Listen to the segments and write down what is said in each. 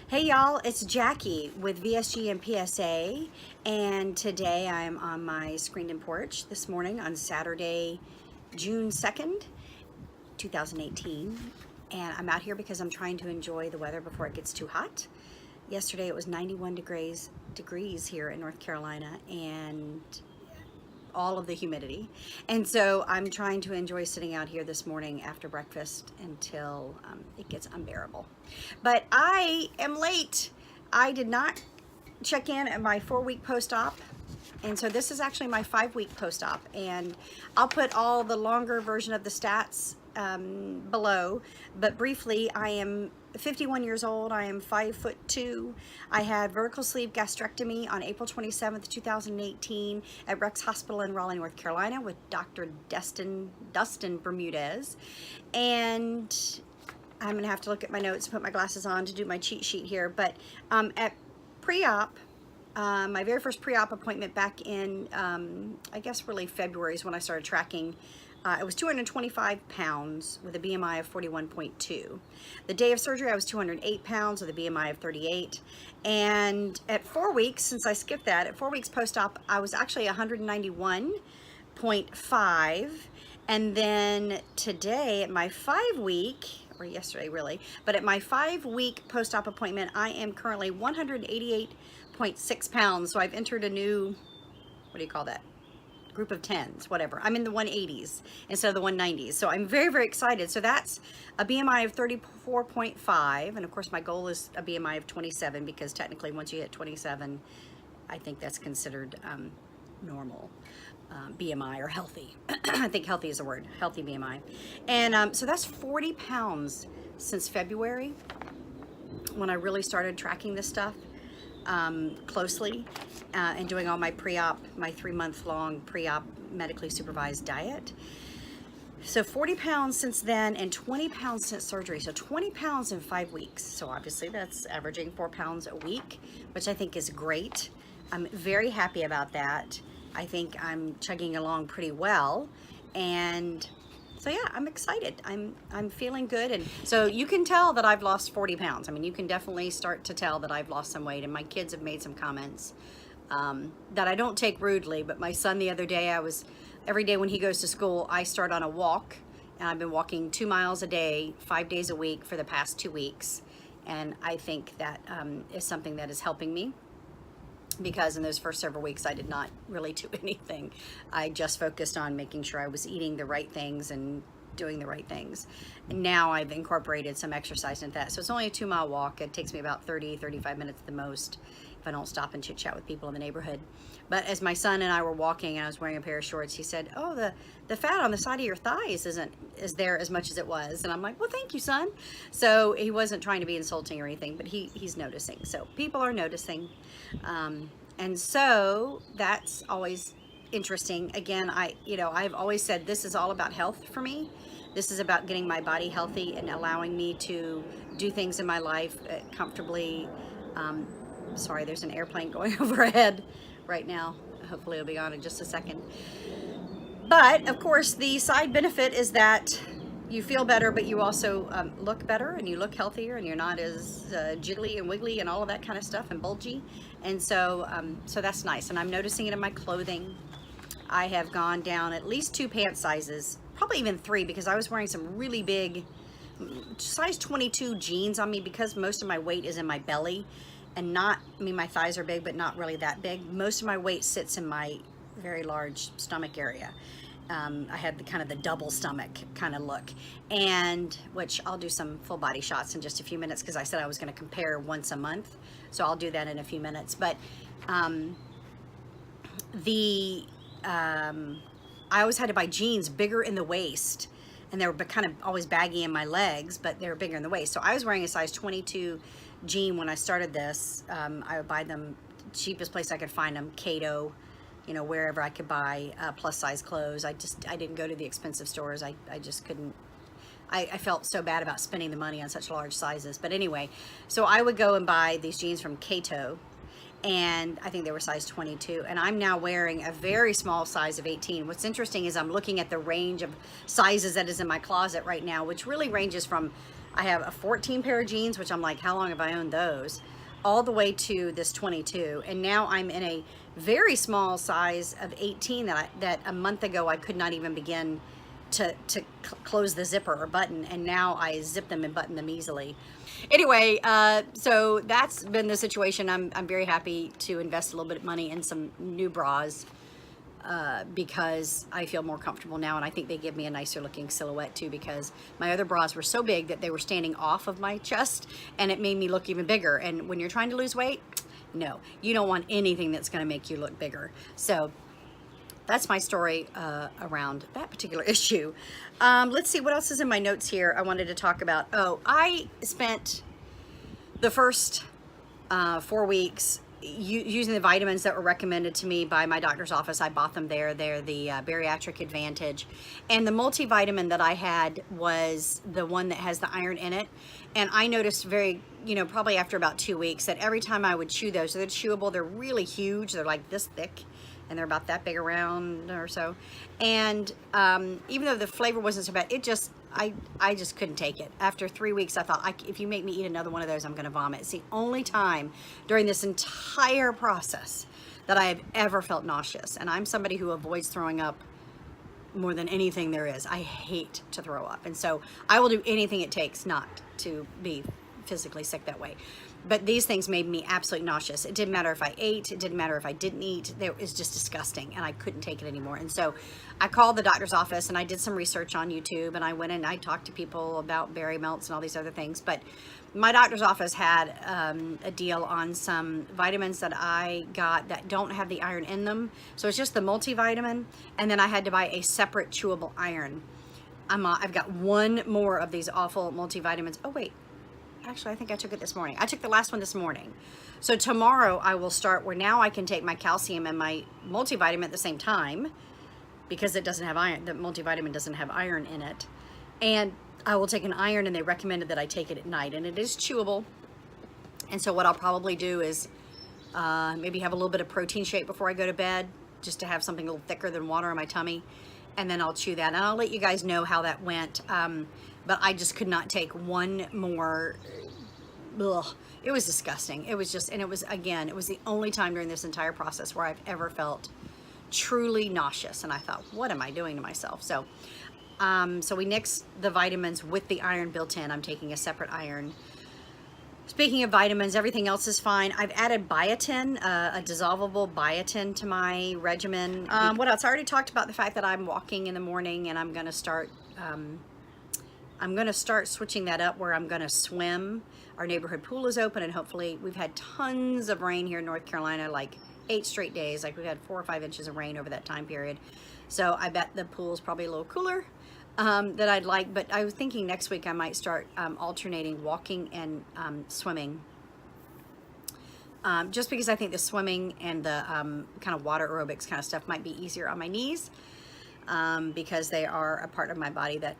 Hey y'all, it's Jackie with VSG and PSA, and today I'm on my screened-in porch this morning on Saturday, June 2nd, 2018, and I'm out here because I'm trying to enjoy the weather before it gets too hot. Yesterday it was 91 degrees here in North Carolina, and all of the humidity. And so I'm trying to enjoy sitting out here this morning after breakfast until it gets unbearable. But I am late. I did not check in at my 4-week post-op. And so this is actually my 5-week post-op. And I'll put all the longer version of the stats below. But briefly, I am 51 years old. I am 5'2". I had vertical sleeve gastrectomy on April 27th, 2018 at Rex Hospital in Raleigh, North Carolina with Dr. Dustin Bermudez. And I'm gonna have to look at my notes and put my glasses on to do my cheat sheet here. But at pre-op, my very first pre-op appointment back in, I guess really February is when I started tracking. It was 225 pounds with a BMI of 41.2. The day of surgery, I was 208 pounds with a BMI of 38. And at 4 weeks, since I skipped that, at 4 weeks post-op, I was actually 191.5. And then today at my 5-week, or yesterday really, but at my 5-week post-op appointment, I am currently 188.6 pounds. So I've entered a new, what do you call that? Group of 10s, whatever. I'm in the 180s instead of the 190s. So I'm very, very excited. So that's a BMI of 34.5. And of course my goal is a BMI of 27 because technically once you hit 27, I think that's considered normal BMI or healthy. I think healthy is a word, healthy BMI. And so that's 40 pounds since February when I really started tracking this stuff closely and doing all my pre-op, my 3-month-long pre-op medically supervised diet. So 40 pounds since then and 20 pounds since surgery. So 20 pounds in 5 weeks. So obviously that's averaging 4 pounds a week, which I think is great. I'm very happy about that. I think I'm chugging along pretty well. And so yeah, I'm excited. I'm feeling good. And so you can tell that I've lost 40 pounds. I mean, you can definitely start to tell that I've lost some weight. And my kids have made some comments that I don't take rudely. But my son the other day, every day when he goes to school, I start on a walk. And I've been walking 2 miles a day, 5 days a week for the past 2 weeks. And I think that is something that is helping me. Because in those first several weeks, I did not really do anything. I just focused on making sure I was eating the right things and doing the right things. And now I've incorporated some exercise into that. So it's only a 2-mile walk. It takes me about 35 minutes at the most if I don't stop and chit chat with people in the neighborhood. But as my son and I were walking and I was wearing a pair of shorts, he said, "Oh, the fat on the side of your thighs is there as much as it was." And I'm like, "Well, thank you, son." So he wasn't trying to be insulting or anything, but he's noticing. So people are noticing. And so that's always interesting. Again, I've always said this is all about health for me. This is about getting my body healthy and allowing me to do things in my life comfortably. Sorry, there's an airplane going overhead right now. Hopefully it'll be on in just a second. But of course, the side benefit is that you feel better, but you also look better and you look healthier and you're not as jiggly and wiggly and all of that kind of stuff and bulgy. And so, so that's nice. And I'm noticing it in my clothing. I have gone down at least 2 pant sizes, probably even 3, because I was wearing some really big size 22 jeans on me because most of my weight is in my belly and not, I mean, my thighs are big, but not really that big. Most of my weight sits in my very large stomach area. I had kind of the double stomach kind of look, and which I'll do some full body shots in just a few minutes because I said I was going to compare once a month, so I'll do that in a few minutes. But I always had to buy jeans bigger in the waist, and they were kind of always baggy in my legs, but they were bigger in the waist. So I was wearing a size 22 jean when I started this. I would buy them cheapest place I could find them, Cato, you know, wherever I could buy plus size clothes. I didn't go to the expensive stores. I just couldn't. I felt so bad about spending the money on such large sizes. But anyway, so I would go and buy these jeans from Cato, and I think they were size 22, and I'm now wearing a very small size of 18. What's interesting is I'm looking at the range of sizes that is in my closet right now, which really ranges from, I have a 14 pair of jeans, which I'm like, how long have I owned those? All the way to this 22. And now I'm in a very small size of 18 that a month ago I could not even begin to close the zipper or button, and now I zip them and button them easily. Anyway, so that's been the situation. I'm very happy to invest a little bit of money in some new bras because I feel more comfortable now, and I think they give me a nicer looking silhouette too, because my other bras were so big that they were standing off of my chest, and it made me look even bigger. And when you're trying to lose weight, no, you don't want anything that's going to make you look bigger. So that's my story around that particular issue. Let's see what else is in my notes here I wanted to talk about. Oh, I spent the first 4 weeks using the vitamins that were recommended to me by my doctor's office. I bought them there. They're the Bariatric Advantage. And the multivitamin that I had was the one that has the iron in it. And I noticed probably after about 2 weeks that every time I would chew those, they're chewable, they're really huge. They're like this thick, and they're about that big around or so. And even though the flavor wasn't so bad, I just couldn't take it. After 3 weeks, I thought, if you make me eat another one of those, I'm gonna vomit. It's the only time during this entire process that I have ever felt nauseous. And I'm somebody who avoids throwing up more than anything there is. I hate to throw up. And so I will do anything it takes not to be physically sick that way. But these things made me absolutely nauseous. It didn't matter if I ate, it didn't matter if I didn't eat. It was just disgusting, and I couldn't take it anymore. And so I called the doctor's office, and I did some research on YouTube, and I went and I talked to people about berry melts and all these other things. But my doctor's office had a deal on some vitamins that I got that don't have the iron in them. So it's just the multivitamin, and then I had to buy a separate chewable iron. I've got one more of these awful multivitamins. Oh, wait. Actually, I think I took it this morning. I took the last one this morning. So tomorrow I will start where now I can take my calcium and my multivitamin at the same time, because it doesn't have iron. The multivitamin doesn't have iron in it. And I will take an iron, and they recommended that I take it at night, and it is chewable. And so what I'll probably do is maybe have a little bit of protein shake before I go to bed, just to have something a little thicker than water in my tummy. And then I'll chew that, and I'll let you guys know how that went. But I just could not take one more. Ugh. It was disgusting. It was just, and it was the only time during this entire process where I've ever felt truly nauseous. And I thought, what am I doing to myself? So, so we nixed the vitamins with the iron built in. I'm taking a separate iron. Speaking of vitamins, everything else is fine. I've added biotin, a dissolvable biotin to my regimen. What else? I already talked about the fact that I'm walking in the morning, and I'm going to start switching that up where I'm going to swim. Our neighborhood pool is open, and hopefully we've had tons of rain here in North Carolina, like 8 straight days. Like we've had 4 or 5 inches of rain over that time period. So I bet the pool's probably a little cooler than I'd like. But I was thinking next week I might start alternating walking and swimming. Just because I think the swimming and the kind of water aerobics kind of stuff might be easier on my knees. Because they are a part of my body that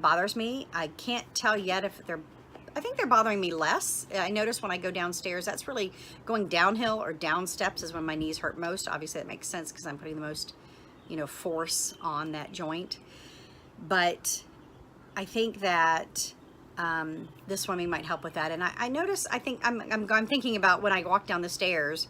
bothers me. I can't tell yet if I think they're bothering me less. I notice when I go downstairs, that's really going downhill or down steps is when my knees hurt most. Obviously that makes sense because I'm putting the most, force on that joint. But I think that the swimming might help with that. And I notice, I'm thinking about when I walk down the stairs,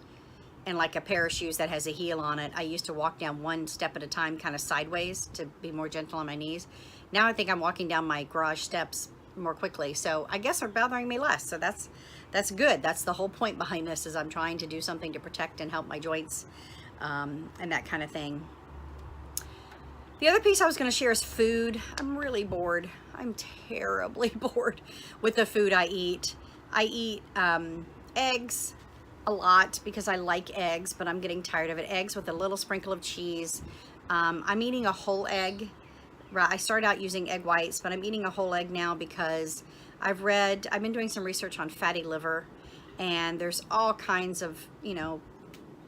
and like a pair of shoes that has a heel on it, I used to walk down one step at a time, kind of sideways, to be more gentle on my knees. Now I think I'm walking down my garage steps more quickly, so I guess they're bothering me less. So that's good. That's the whole point behind this, is I'm trying to do something to protect and help my joints and that kind of thing. The other piece I was going to share is food. I'm really bored. I'm terribly bored with the food I eat. I eat eggs a lot because I like eggs, but I'm getting tired of it. Eggs with a little sprinkle of cheese. I'm eating a whole egg. I started out using egg whites, but I'm eating a whole egg now because I've been doing some research on fatty liver, and there's all kinds of,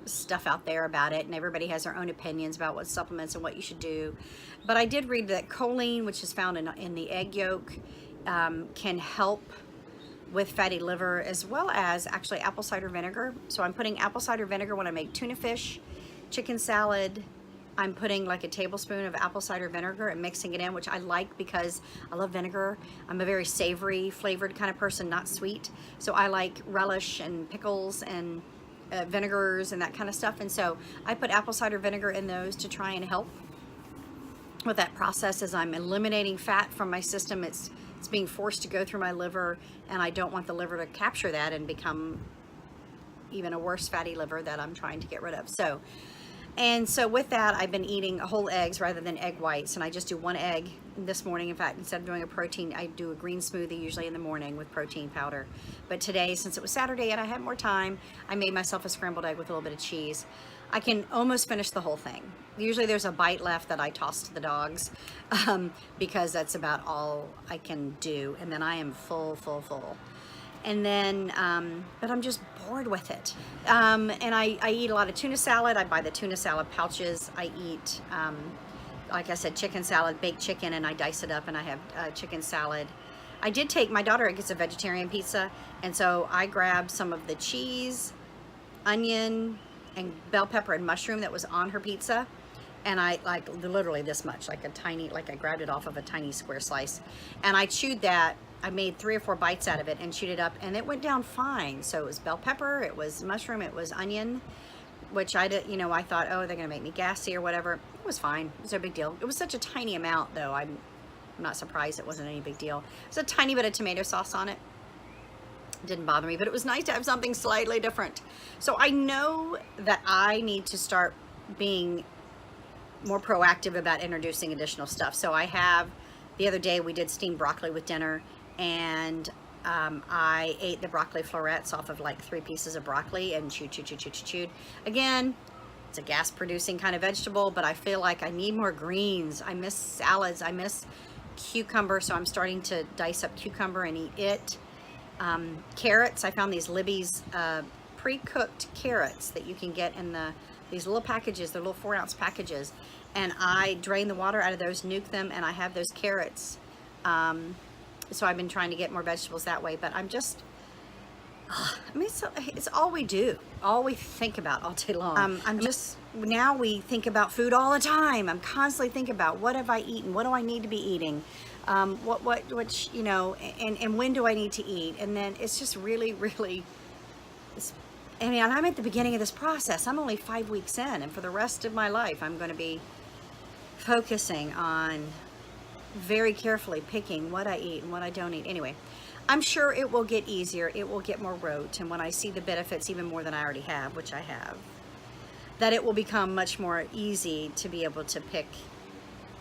stuff out there about it, and everybody has their own opinions about what supplements and what you should do. But I did read that choline, which is found in the egg yolk, can help with fatty liver, as well as actually apple cider vinegar. So I'm putting apple cider vinegar when I make tuna fish, chicken salad, I'm putting like a tablespoon of apple cider vinegar and mixing it in, which I like because I love vinegar. I'm a very savory flavored kind of person, not sweet. So I like relish and pickles and vinegars and that kind of stuff. And so I put apple cider vinegar in those to try and help with that process as I'm eliminating fat from my system. It's being forced to go through my liver, and I don't want the liver to capture that and become even a worse fatty liver that I'm trying to get rid of. So with that, I've been eating whole eggs rather than egg whites, and I just do one egg this morning. In fact, instead of doing a protein, I do a green smoothie usually in the morning with protein powder. But today, since it was Saturday and I had more time, I made myself a scrambled egg with a little bit of cheese. I can almost finish the whole thing. Usually there's a bite left that I toss to the dogs because that's about all I can do. And then I am full. And then, but I'm just bored with it. And I eat a lot of tuna salad. I buy the tuna salad pouches. I eat, like I said, chicken salad, baked chicken, and I dice it up and I have chicken salad. I did take, my daughter gets a vegetarian pizza, and so I grabbed some of the cheese, onion, and bell pepper and mushroom that was on her pizza, and I like literally this much, like a tiny, like I grabbed it off of a tiny square slice, and I chewed that. I made 3 or 4 bites out of it and chewed it up, and it went down fine. So it was bell pepper, it was mushroom, it was onion, which I did, you know, I thought, oh, they're gonna make me gassy or whatever. It was fine. It was no big deal. It was such a tiny amount, though. I'm not surprised it wasn't any big deal. There's a tiny bit of tomato sauce on it. Didn't bother me, but it was nice to have something slightly different. So I know that I need to start being more proactive about introducing additional stuff. So I have, the other day we did steamed broccoli with dinner, and I ate the broccoli florets off of like 3 pieces of broccoli and chewed. Again, it's a gas producing kind of vegetable, but I feel like I need more greens. I miss salads, I miss cucumber, so I'm starting to dice up cucumber and eat it. Carrots, I found these Libby's pre-cooked carrots that you can get in these little packages, they're little 4-ounce packages, and I drain the water out of those, nuke them, and I have those carrots. So I've been trying to get more vegetables that way, but I'm just, I mean, it's all we do, all we think about all day long. Now we think about food all the time. I'm constantly thinking about, what have I eaten? What do I need to be eating? Which, you know, and when do I need to eat? And then it's just really, I mean, I'm at the beginning of this process. I'm only 5 weeks in, and for the rest of my life, I'm going to be focusing on very carefully picking what I eat and what I don't eat. Anyway, I'm sure it will get easier. It will get more rote. And when I see the benefits even more than I already have, which I have, that it will become much more easy to be able to pick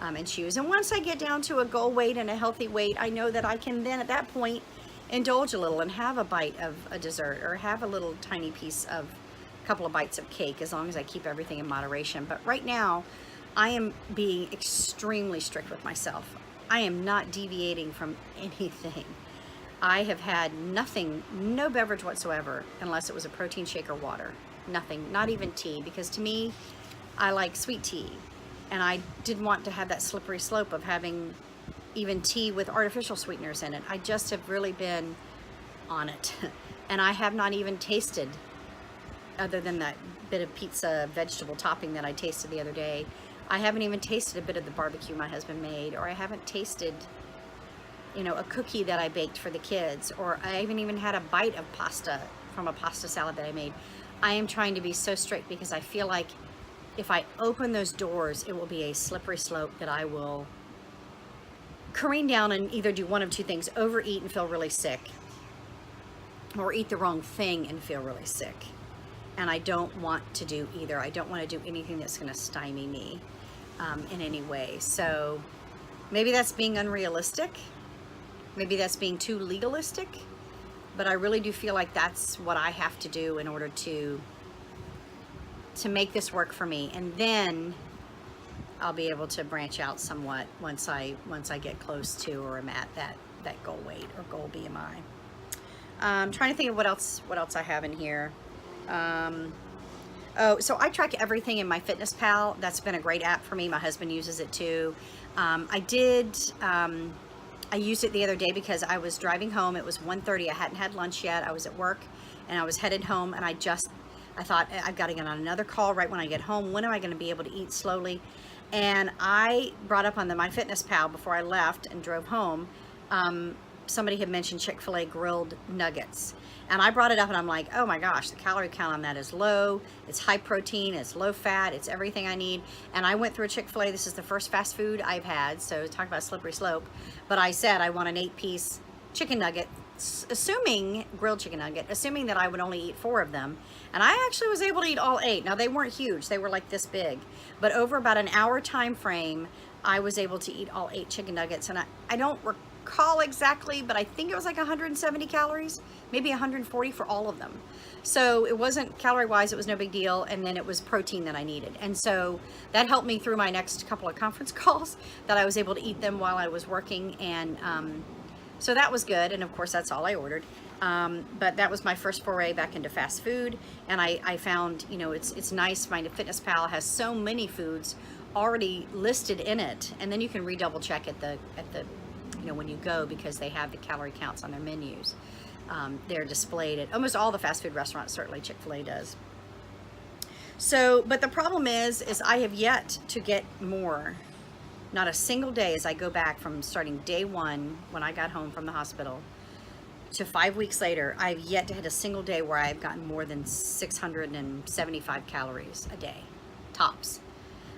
and choose. And once I get down to a goal weight and a healthy weight, I know that I can then at that point indulge a little and have a bite of a dessert or have a little tiny piece of a couple of bites of cake, as long as I keep everything in moderation. But right now, I am being extremely strict with myself. I am not deviating from anything. I have had nothing, no beverage whatsoever, unless it was a protein shake or water. Nothing, not even tea, because to me, I like sweet tea. And I didn't want to have that slippery slope of having even tea with artificial sweeteners in it. I just have really been on it. And I have not even tasted, other than that bit of pizza vegetable topping that I tasted the other day, I haven't even tasted a bit of the barbecue my husband made, or I haven't tasted, you know, a cookie that I baked for the kids, or I haven't even had a bite of pasta from a pasta salad that I made. I am trying to be so strict because I feel like if I open those doors, it will be a slippery slope that I will careen down and either do one of 2 things: overeat and feel really sick, or eat the wrong thing and feel really sick. And I don't want to do either. I don't want to do anything that's going to stymie me in any way. So maybe that's being unrealistic. Maybe that's being too legalistic. But I really do feel like that's what I have to do in order to make this work for me. And then I'll be able to branch out somewhat once I get close to or am at that goal weight or goal BMI. I'm trying to think of what else I have in here. So I track everything in MyFitnessPal. That's been a great app for me. My husband uses it too. I used it the other day because I was driving home. It was 1:30. I hadn't had lunch yet. I was at work and I was headed home, and I I thought, I've got to get on another call right when I get home. When am I going to be able to eat slowly? And I brought up on the MyFitnessPal before I left and drove home, somebody had mentioned Chick-fil-A grilled nuggets. And I brought it up and I'm like, oh my gosh, the calorie count on that is low. It's high protein, it's low fat, it's everything I need. And I went through a Chick-fil-A. This is the first fast food I've had, so talk about a slippery slope. But I said I want an 8-piece chicken nugget, assuming, grilled chicken nugget, assuming that I would only eat 4 of them. And I actually was able to eat all 8. Now they weren't huge, they were like this big. But over about an hour time frame, I was able to eat all 8 chicken nuggets. And I don't recall exactly, but I think it was like 170 calories, maybe 140 for all of them. So it wasn't calorie-wise, it was no big deal, and then it was protein that I needed. And so that helped me through my next couple of conference calls, that I was able to eat them while I was working, and so that was good, and of course that's all I ordered. But that was my first foray back into fast food, and I found, you know, it's nice. My MyFitnessPal has so many foods already listed in it, and then you can redouble check at the you know, when you go, because they have the calorie counts on their menus. They're displayed at almost all the fast food restaurants, certainly Chick-fil-A does. So, but the problem is I have yet to get more. Not a single day as I go back from starting day 1 when I got home from the hospital to 5 weeks later, I've yet to hit a single day where I've gotten more than 675 calories a day, tops.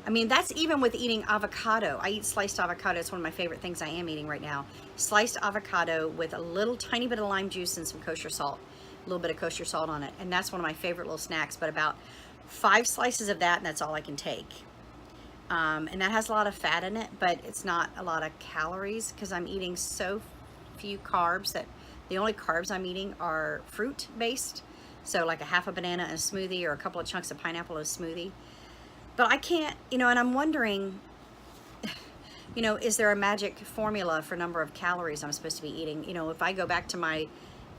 I mean, that's even with eating avocado. I eat sliced avocado. It's one of my favorite things I am eating right now. Sliced avocado with a little tiny bit of lime juice and some kosher salt, a little bit of kosher salt on it. And that's one of my favorite little snacks, but about 5 slices of that, and that's all I can take. And that has a lot of fat in it, but it's not a lot of calories because I'm eating so few carbs that the only carbs I'm eating are fruit based. So like a half a banana in a smoothie or a couple of chunks of pineapple in a smoothie. But I can't, you know, and I'm wondering, you know, is there a magic formula for number of calories I'm supposed to be eating? You know, if I go back to my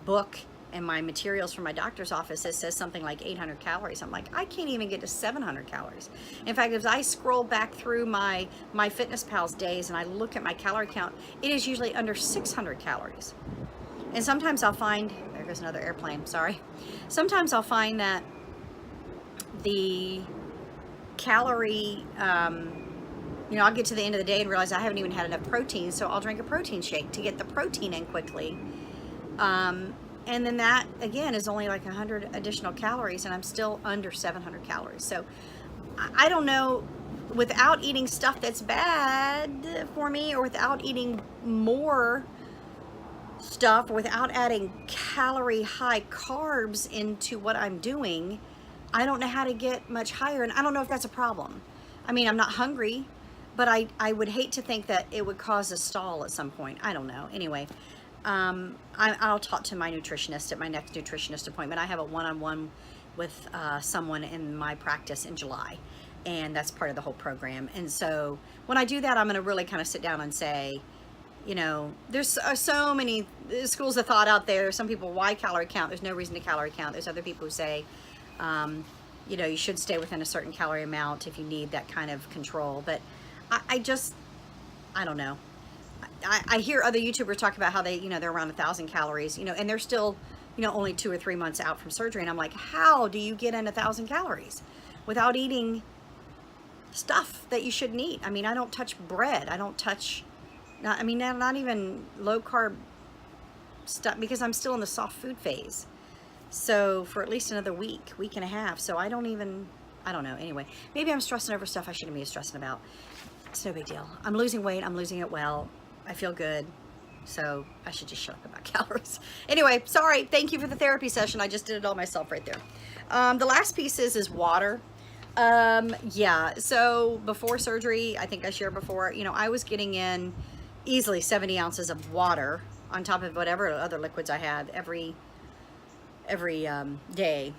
book and my materials from my doctor's office, it says something like 800 calories. I'm like, I can't even get to 700 calories. In fact, as I scroll back through my MyFitnessPal's days and I look at my calorie count, it is usually under 600 calories. And sometimes I'll find, there goes another airplane, sorry. Sometimes I'll find that the calorie, you know, I'll get to the end of the day and realize I haven't even had enough protein, so I'll drink a protein shake to get the protein in quickly. And then that, again, is only like 100 additional calories, and I'm still under 700 calories. So I don't know, without eating stuff that's bad for me, or without eating more stuff, or without adding calorie high carbs into what I'm doing, I don't know how to get much higher, and I don't know if that's a problem. I mean, I'm not hungry, but I would hate to think that it would cause a stall at some point. I don't know. Anyway, I'll talk to my nutritionist at my next nutritionist appointment. I have a one-on-one with someone in my practice in July, and that's part of the whole program. And so when I do that, I'm going to really kind of sit down and say, you know, there's so many schools of thought out there. Some people, why calorie count? There's no reason to calorie count. There's other people who say, you know, you should stay within a certain calorie amount if you need that kind of control. But I don't know. I hear other YouTubers talk about how they, you know, they're around 1,000 calories, you know, and they're still, you know, only 2 or 3 months out from surgery. And I'm like, how do you get in 1,000 calories without eating stuff that you shouldn't eat? I mean, I don't touch bread. I don't touch, not even low carb stuff, because I'm still in the soft food phase. So for at least another week and a half. So I don't know. Anyway, maybe I'm stressing over stuff I shouldn't be stressing about. It's no big deal. I'm losing weight. I'm losing it well. I feel good. So I should just shut up about calories. Anyway, sorry. Thank you for the therapy session. I just did it all myself right there. The last piece is water. Yeah. So before surgery, I think I shared before, you know, I was getting in easily 70 ounces of water on top of whatever other liquids I had every day.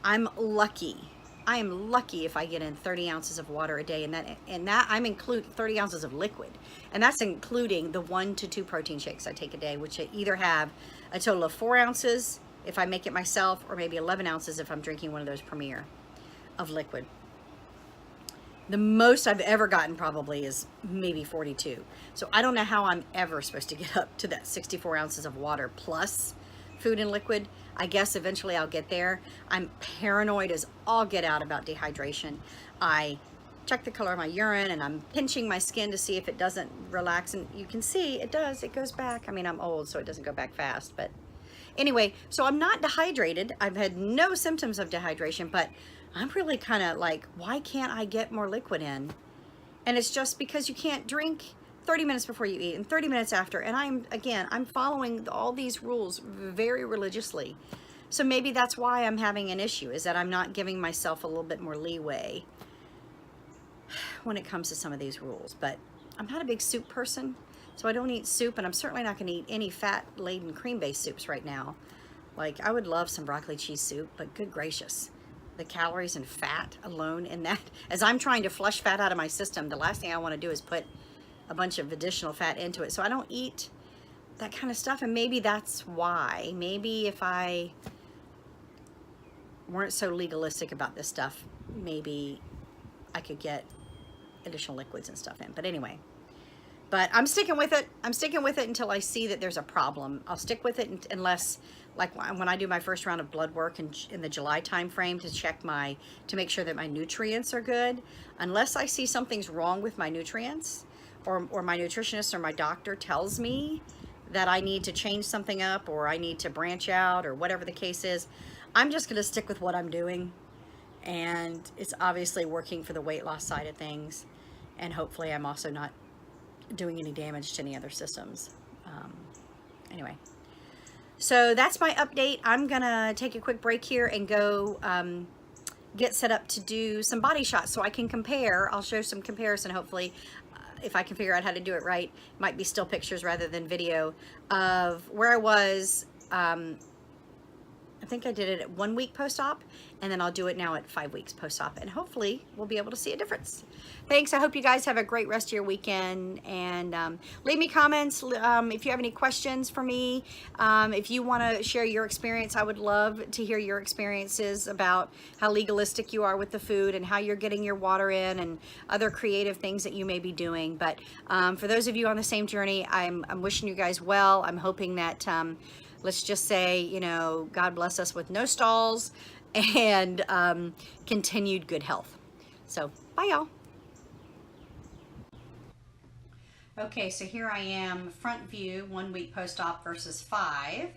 I'm lucky. I am lucky if I get in 30 ounces of water a day, and that I'm include 30 ounces of liquid, and that's including the 1 to 2 protein shakes I take a day, which I either have a total of 4 ounces if I make it myself, or maybe 11 ounces if I'm drinking one of those Premier of liquid. The most I've ever gotten probably is maybe 42. So I don't know how I'm ever supposed to get up to that 64 ounces of water plus food and liquid. I guess eventually I'll get there. I'm paranoid as all get out about dehydration. I check the color of my urine and I'm pinching my skin to see if it doesn't relax, and you can see it does. It goes back. I mean, I'm old, so it doesn't go back fast, but anyway, so I'm not dehydrated. I've had no symptoms of dehydration, but I'm really kind of like, why can't I get more liquid in? And it's just because you can't drink 30 minutes before you eat and 30 minutes after. And I'm following all these rules very religiously. So maybe that's why I'm having an issue, is that I'm not giving myself a little bit more leeway when it comes to some of these rules. But I'm not a big soup person, so I don't eat soup, and I'm certainly not going to eat any fat-laden cream-based soups right now. Like, I would love some broccoli cheese soup, but good gracious, the calories and fat alone in that, as I'm trying to flush fat out of my system, the last thing I want to do is put a bunch of additional fat into it. So I don't eat that kind of stuff, and maybe that's why. Maybe if I weren't so legalistic about this stuff, maybe I could get additional liquids and stuff in. But anyway, but I'm sticking with it. I'm sticking with it until I see that there's a problem. I'll stick with it unless, like when I do my first round of blood work in the July time frame to check to make sure that my nutrients are good, unless I see something's wrong with my nutrients, or my nutritionist or my doctor tells me that I need to change something up, or I need to branch out, or whatever the case is, I'm just going to stick with what I'm doing. And it's obviously working for the weight loss side of things. And hopefully I'm also not doing any damage to any other systems. Anyway, so that's my update. I'm going to take a quick break here and go get set up to do some body shots so I can compare. I'll show some comparison, hopefully. If I can figure out how to do it right, might be still pictures rather than video, of where I was. I think I did it at 1 week post-op, and then I'll do it now at 5 weeks post-op, and hopefully we'll be able to see a difference. Thanks. I hope you guys have a great rest of your weekend, and leave me comments if you have any questions for me. If you want to share your experience, I would love to hear your experiences about how legalistic you are with the food and how you're getting your water in and other creative things that you may be doing. But for those of you on the same journey, I'm wishing you guys well. I'm hoping that let's just say, you know, God bless us with no stalls and continued good health. So, bye y'all. Okay, so here I am, front view, 1 week post-op versus 5,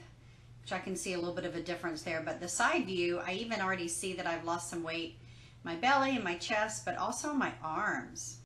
which I can see a little bit of a difference there. But the side view, I even already see that I've lost some weight, my belly and my chest, but also my arms.